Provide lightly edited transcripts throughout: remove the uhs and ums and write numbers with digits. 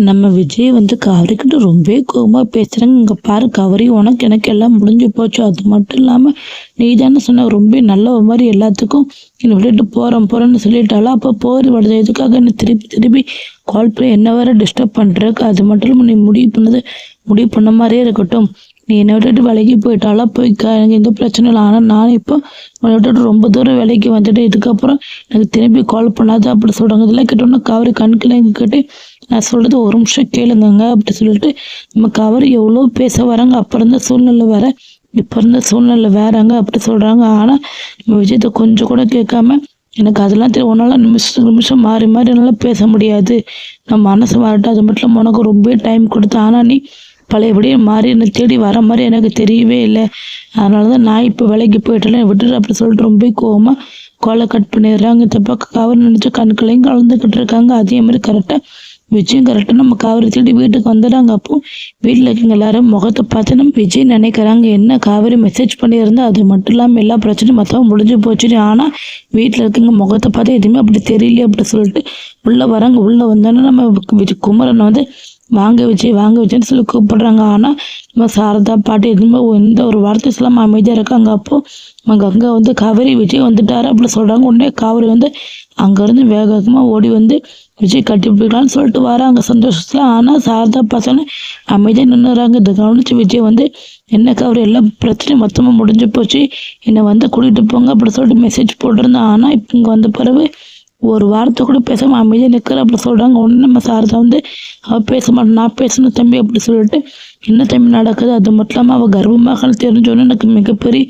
நம்ம விஜய் வந்து கவரிக்கிட்ட ரொம்பவே கோவமா பேசுறாங்க. இங்க பாரு கவரி, உனக்கு எனக்கு எல்லாம் முடிஞ்சு போச்சு. அது மட்டும் இல்லாம நீ தானே சொன்ன ரொம்ப நல்ல மாதிரி எல்லாத்துக்கும் என்னை விட்டுட்டு போறேன்னு சொல்லிட்டாலும் அப்போ போர் வருது. எதுக்காக என்ன திருப்பி திருப்பி கால் பண்ணி என்ன வேற டிஸ்டர்ப் பண்றதுக்கு? அது மட்டும் இல்லாமல் நீ முடிவு பண்ண மாதிரியே இருக்கட்டும். நீ என்னை விட்டுட்டு விலைக்கு போயிட்டாலும் போய்க்கா, எனக்கு எந்த பிரச்சனையும் இல்லை. ஆனால் நான் இப்போ உன்னை விட்டுட்டு ரொம்ப தூரம் விலைக்கு வந்துட்டு இதுக்கப்புறம் எனக்கு திரும்பி கால் பண்ணாத அப்படி சொல்கிறாங்க. இதெல்லாம் கேட்டோன்னா கவரி கணக்கில் எங்ககிட்ட நான் சொல்கிறது ஒரு நிமிஷம் கேளுங்கங்க அப்படி சொல்லிட்டு நம்ம கவரி எவ்வளோ பேச வராங்க. அப்போ இருந்த சூழ்நிலை வேற, இப்போ இருந்த சூழ்நிலை வேறாங்க அப்படி சொல்கிறாங்க. ஆனால் நம்ம விஜயத்தை கொஞ்சம் கூட கேட்காம எனக்கு அதெல்லாம் தெரியும், உன்னால் நிமிஷம் மாறி மாறி என்னால் பேச முடியாது, நான் மனசு வரட்டும், அது மட்டும் இல்லாமல் உனக்கு ரொம்ப டைம் கொடுத்தேன். ஆனால் நீ பழையபடியே மாறி என்னை தேடி வர மாதிரி எனக்கு தெரியவே இல்லை. அதனால தான் நான் இப்போ வேலைக்கு போயிட்டேன் விட்டுட்டு அப்படி சொல்லிட்டு ரொம்ப கோவமாக காலை கட் பண்ணிடுறாங்க. இந்த பக்கம் கவர் நினச்சி கண்களையும் கலந்துக்கிட்டு இருக்காங்க. அதே மாதிரி கரெக்டாக விஜயும் கரெக்டாக நம்ம காவிரி தேடி வீட்டுக்கு வந்துடுறாங்க. அப்போ வீட்டில் இருக்கவங்க எல்லாரும் முகத்தை பார்த்து நம்ம விஜய் நினைக்கிறாங்க என்ன காவிரி மெசேஜ் பண்ணியிருந்தா அது மட்டும் இல்லாமல் எல்லா பிரச்சனையும் மொத்தம் முடிஞ்சு போச்சுன்னு. ஆனால் வீட்டில் இருக்கவங்க முகத்தை பார்த்து எதுவுமே அப்படி தெரியலையே அப்படி சொல்லிட்டு உள்ளே வராங்க. உள்ளே வந்தோன்னே நம்ம குமரன் வந்து வாங்க விஜய்ன்னு சொல்லி கூப்பிடுறாங்க. ஆனால் நம்ம சாரதா பாட்டி எதுவுமே எந்த ஒரு வார்த்தை சொல்லாமல் அமைதியாக இருக்காங்க. அப்போது அங்கே வந்து காவேரி விஜய் வந்துட்டாரு அப்படி சொல்கிறாங்க. உடனே காவேரி வந்து அங்கேருந்து வேகமாக ஓடி வந்து விஜய் கட்டி பிடிக்கலான்னு சொல்லிட்டு வராங்க சந்தோஷத்தில். ஆனால் சாரதா பார்த்தோன்னே அமைதியாக நின்றுறாங்க. இதை கவனித்து விஜய் வந்து என்ன காவேரி எல்லா பிரச்சனையும் மொத்தமாக முடிஞ்சு போச்சு, என்னை வந்து கூட்டிகிட்டு போங்க அப்படி சொல்லிட்டு மெசேஜ் போட்டிருந்தேன். ஆனால் இப்போ இங்கே வந்த பிறகு ஒரு வார்த்தை கூட பேசாமல் அமைதியாக நிற்கிற அப்படி சொல்கிறாங்க. ஒன்று நம்ம சாரதா வந்து அவள் பேச மாட்டேன், நான் பேசணும் தம்பி அப்படி சொல்லிட்டு என்ன தம்பி நடக்குது? அது மட்டும் இல்லாமல் அவள் கர்ப்பமாக தெரிஞ்சோன்னே எனக்கு மிகப்பெரிய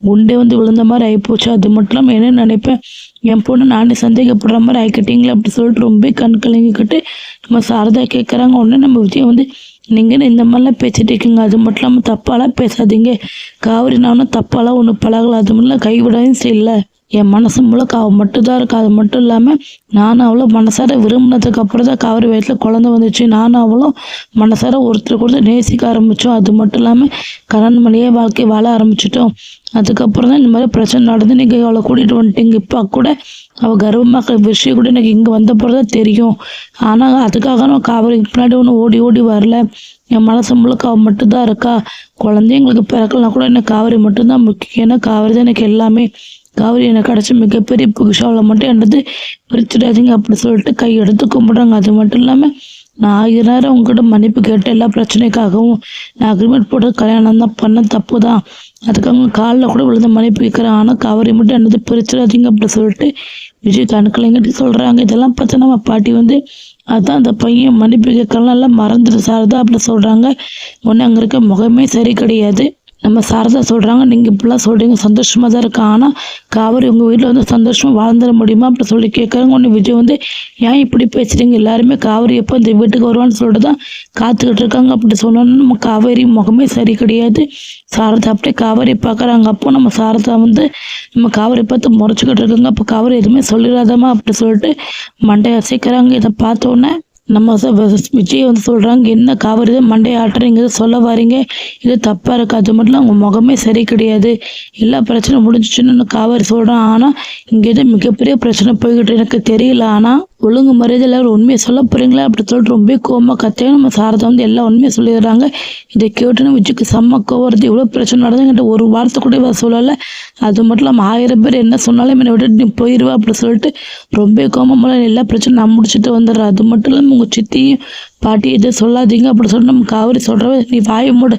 குண்டே வந்து விழுந்த மாதிரி ஆகிப்போச்சு. அது மட்டும் இல்லாமல் என்ன நினைப்பேன், என் பொண்ணு நானே சந்தேகப்படுற மாதிரி ஆகிக்கிட்டீங்களே அப்படி சொல்லிட்டு ரொம்ப கண் கலங்கிக்கிட்டு நம்ம சாரதா கேட்குறாங்க. உடனே நம்ம விஜய் வந்து நீங்கள் இந்த மாதிரிலாம் பேசிட்டு இருக்கீங்க, அது மட்டும் இல்லாமல் தப்பாலாம் பேசாதீங்க, காவிரி நானும் தப்பாலாம் ஒன்று பழகலாம், அது மட்டும் கைவிடவும் செய்யலை, என் மனசு முழுக்க அவள் மட்டும்தான் இருக்கா. அது மட்டும் இல்லாமல் நானும் அவளும் மனசார விரும்பினதுக்கு அப்புறம் தான் காவிரி வயசில் குழந்தை வந்துச்சு. நானும் அவளும் மனசார ஒருத்தர் நேசிக்க ஆரம்பித்தோம். அது மட்டும் இல்லாமல் கல்யாணம் பண்ணியே வாழ்க்கை வாழ ஆரம்பிச்சிட்டோம். அதுக்கப்புறம் தான் இந்த மாதிரி பிரச்சனை நடந்து நீங்கள் அவளை கூட்டிகிட்டு வந்துட்டீங்க. இப்போ கூட அவள் கர்ப்பமாக விஷயம் கூட எனக்கு இங்கே வந்த பிறகு தான் தெரியும். ஆனால் அதுக்காக நான் காவிரிக்கு பின்னாடி ஒன்று ஓடி ஓடி வரல, என் மனசு முழுக்க அவள் மட்டும்தான் இருக்கா. குழந்தைங்களுக்கு பிறக்கலாம் கூட எனக்கு காவிரி மட்டும்தான் முக்கியம். ஏன்னா காவிரி தான் எனக்கு எல்லாமே. காவிரி எனக்கு கிடச்ச மிகப்பெரிய புதுசாவளை மட்டும் என்னது பிரிச்சிடாதீங்க அப்படி சொல்லிட்டு கை எடுத்து கும்பிட்றாங்க. அது மட்டும் இல்லாமல் நான் 1000 நேரம் உங்ககிட்ட மன்னிப்பு கேட்ட எல்லா பிரச்சனைக்காகவும் நான் அக்ரிமெண்ட் போட்டு கல்யாணம் தான் பண்ண தப்பு தான், அதுக்காக காலில் கூட விழுந்து மன்னிப்பு கேட்குறேன். ஆனால் காவிரி மட்டும் என்னது பிரிச்சிடாதீங்க அப்படி சொல்லிட்டு விஜய் கணக்கில் சொல்கிறாங்க. இதெல்லாம் பார்த்தா நம்ம பாட்டி வந்து அதான் அந்த பையன் மன்னிப்பு கேட்கலாம் எல்லாம் மறந்துட்டு சாரதா அப்படி சொல்கிறாங்க. ஒன்று அங்கே இருக்க முகமே சரி கிடையாது. நம்ம சாரதா சொல்கிறாங்க, நீங்கள் இப்படிலாம் சொல்கிறீங்க சந்தோஷமாக தான் இருக்கா, ஆனால் காவிரி உங்கள் வீட்டில் வந்து சந்தோஷமாக வாழ்ந்துட முடியுமா அப்படி சொல்லி கேட்குறாங்க. ஒன்று விஜய் வந்து ஏன் இப்படி பேசுகிறீங்க, எல்லாருமே காவிரி எப்போ இந்த வீட்டுக்கு வருவான்னு சொல்லிட்டு தான் காத்துக்கிட்டு இருக்காங்க அப்படி சொன்னோன்னு நம்ம காவேரி முகமே சரி கிடையாது. சாரதா அப்படியே காவேரி பார்க்குறாங்க. அப்போ நம்ம சாரதா வந்து நம்ம காவிரி பார்த்து முறைச்சிக்கிட்டு இருக்காங்க. அப்போ காவிரி எதுவுமே சொல்லிடாதமா அப்படி சொல்லிட்டு மண்டையை அசைக்கிறாங்க. இதை பார்த்தோன்னே நம்ம விஜய் வந்து சொல்கிறாங்க, என்ன காவிரி தான் மண்டையை ஆட்டுறீங்க, சொல்ல வரீங்க, இது தப்பாக இருக்குது, அது மட்டும் அவங்க முகமே சரி கிடையாது, எல்லா பிரச்சனையும் முடிஞ்சிச்சுன்னு காவிரி சொல்கிறான். ஆனால் இங்கே எதுவும் மிகப்பெரிய பிரச்சனை போய்கிட்டு எனக்கு தெரியல, ஆனால் ஒழுங்கு மரியாதை உண்மையை சொல்ல போகிறீங்களா அப்படி சொல்லிட்டு ரொம்ப கோவமாக கத்தையும் நம்ம சாரதா வந்து எல்லாம் உண்மையை சொல்லிடுறாங்க. இதை கேட்டுன்னு விஜய்க்கு செம்ம கோவம், இவ்வளோ பிரச்சனை நடந்துங்கிட்ட ஒரு வார்த்தை கூட இவ சொல்லலை. அது மட்டும் இல்லாமல் 1000 பேர் என்ன சொன்னாலும் என்னை விட்டுட்டு நீ போயிடுவா அப்படி சொல்லிட்டு ரொம்ப கோவமாக எல்லா பிரச்சனையும் நான் முடிச்சுட்டு வந்துடுறேன். அது மட்டும் இல்லாமல் உங்கள் சித்தியும் பாட்டி எதுவும் சொல்லாதீங்க அப்படி சொல்லிட்டு நம்ம காவிரி சொல்கிறவ நீ வாயை மூடு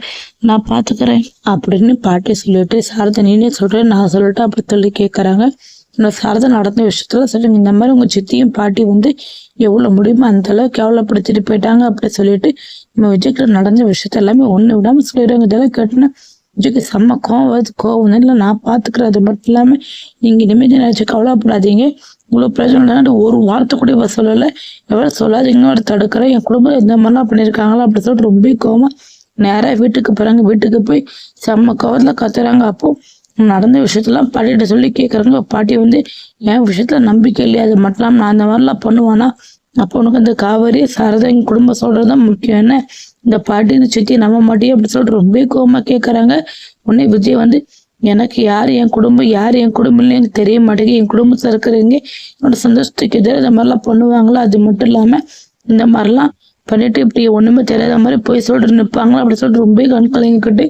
நான் பார்த்துக்கிறேன் அப்படின்னு பாட்டி சொல்லிட்டு சாரதா நீனே சொல்கிறேன் நான் சொல்லிட்டு அப்படி சொல்லி கேட்குறாங்க. இன்னும் சாரதா நடந்த விஷயத்துல சொல்லுங்க, இந்த மாதிரி உங்கள் சித்தியும் பாட்டி வந்து எவ்வளோ முடியுமோ அந்த அளவுக்கு கேவலப்படுத்திட்டு போயிட்டாங்க அப்படி சொல்லிட்டு நம்ம விஜய்கிட்ட நடந்த விஷயத்த எல்லாமே ஒன்று விடாமல் சொல்லிடுறாங்க. இதெல்லாம் கேட்டுன்னா விஜய்க்கு செம்ம கோவம் இல்லை, நான் பார்த்துக்கிறேன். அது மட்டும் இல்லாமல் நீங்கள் இனிமேல் நினச்சி கவலைப்படாதீங்க, இவ்வளோ பிரச்சனை ஒரு வார்த்தை கூட இவ சொல்லலை, எவ்வளோ சொல்லாதீங்க ஒரு தடுக்கிறேன், என் குடும்பம் இந்த மாதிரிலாம் பண்ணியிருக்காங்களா அப்படி சொல்லிட்டு ரொம்ப கோவமாக நேராக வீட்டுக்கு போகிறாங்க. வீட்டுக்கு போய் செம்ம கோவத்தில் கத்துறாங்க. அப்போது நடந்த விஷயத்தெல்லாம் பாட்டிகிட்ட சொல்லி கேட்குறாங்க. பாட்டி வந்து என் விஷயத்துல நம்பிக்கை இல்லையா, அது மட்டும் இல்லாமல் நான் அந்த மாதிரிலாம் பண்ணுவானா, அப்போ உனக்கு இந்த காவிரி சாரதா எங்கள் குடும்பம் சொல்கிறது தான் முக்கியம், என்ன இந்த பாட்டின்னு சித்தி நம்ப மாட்டேன் அப்படி சொல்லிட்டு ரொம்ப கோவமாக கேட்குறாங்க. உடனே விஜய் வந்து எனக்கு யார் என் குடும்பம் இல்லைன்னு எனக்கு தெரிய மாட்டேங்குது, என் குடும்பத்தில் இருக்கிறவங்க என்னோட சந்தோஷத்துக்கு எதிராக இந்த மாதிரிலாம் பண்ணுவாங்களா, அது மட்டும் இல்லாமல் இந்த மாதிரிலாம் பண்ணிட்டு இப்படி ஒண்ணுமே தெரியாத மாதிரி போய் சொல்லிட்டு நிற்பாங்களா அப்படி சொல்லிட்டு ரொம்ப கண் கலங்கிக்கிட்டு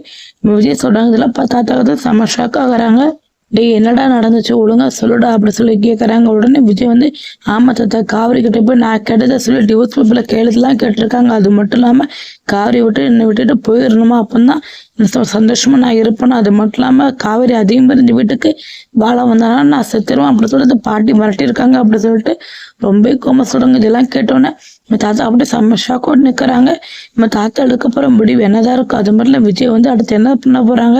விஜய் சொல்றாங்க. இதெல்லாம் தாத்தா செம ஷாக் ஆகுறாங்க. டேய் என்னடா நடந்துச்சு ஒழுங்கா சொல்லுடா அப்படி சொல்லி கேட்கறாங்க. உடனே விஜய் வந்து ஆமா தாத்தா காவிரி கிட்ட போய் நான் கேட்டதை சொல்லி டிவோர்ஸ் பேப்பர்ல கேளுதெல்லாம் கேட்டிருக்காங்க. அது மட்டும் இல்லாம காவிரி என்னை விட்டுட்டு போயிடணுமா அப்பந்தான் சந்தோஷமா நான் இருப்பேன். அது மட்டும் இல்லாம காவிரி அதிகம் இந்த வீட்டுக்கு வாழ வந்தானா நான் செத்துருவேன் அப்படி சொல்லிட்டு பாட்டி மிரட்டியிருக்காங்க அப்படி சொல்லிட்டு ரொம்ப கோம சொல்றாங்க. இதெல்லாம் கேட்டோன்னே நம்ம தாத்தா அப்படியே செம்ம ஷாக்கோடு நிற்கிறாங்க. நம்ம தாத்தா அதுக்கப்புறம் முடிவு என்னதான் இருக்கும். அது மாதிரிலாம் விஜய் வந்து அடுத்து என்ன பண்ண போறாங்க,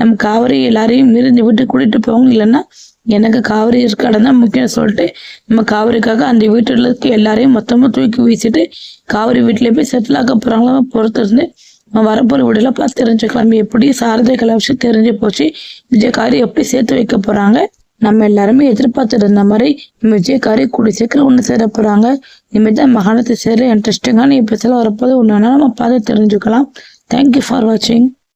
நம்ம காவிரி எல்லாரையும் மீறி இந்த வீட்டுக்கு கூட்டிட்டு போவாங்க, இல்லைன்னா எனக்கு காவிரி இருக்க இடம் தான் முக்கியம் சொல்லிட்டு நம்ம காவிரிக்காக அந்த வீட்டில் இருக்க எல்லாரையும் மொத்தமாக தூக்கி வீசிட்டு காவிரி வீட்டிலே போய் செட்டில் ஆக்க போறாங்களா பொறுத்து இருந்து வரப்போற வீடுல பார்த்து தெரிஞ்சுக்கலாம். எப்படி சாரதை கலை விஷயம் தெரிஞ்சு போச்சு, விஜயகாரி எப்படி சேர்த்து வைக்க போறாங்க. நம்ம எல்லாருமே எதிர்பார்த்துட்டு இருந்த மாதிரி விஜயகாரி கூடி சீக்கிரம் ஒன்று சேர போறாங்க. இனிமேதான் மகாணத்தை சேர இன்ட்ரெஸ்டிங்கான எபிசோட் வரப்போது ஒன்று நம்ம பார்த்து தெரிஞ்சுக்கலாம். தேங்க்யூ ஃபார் வாட்சிங்.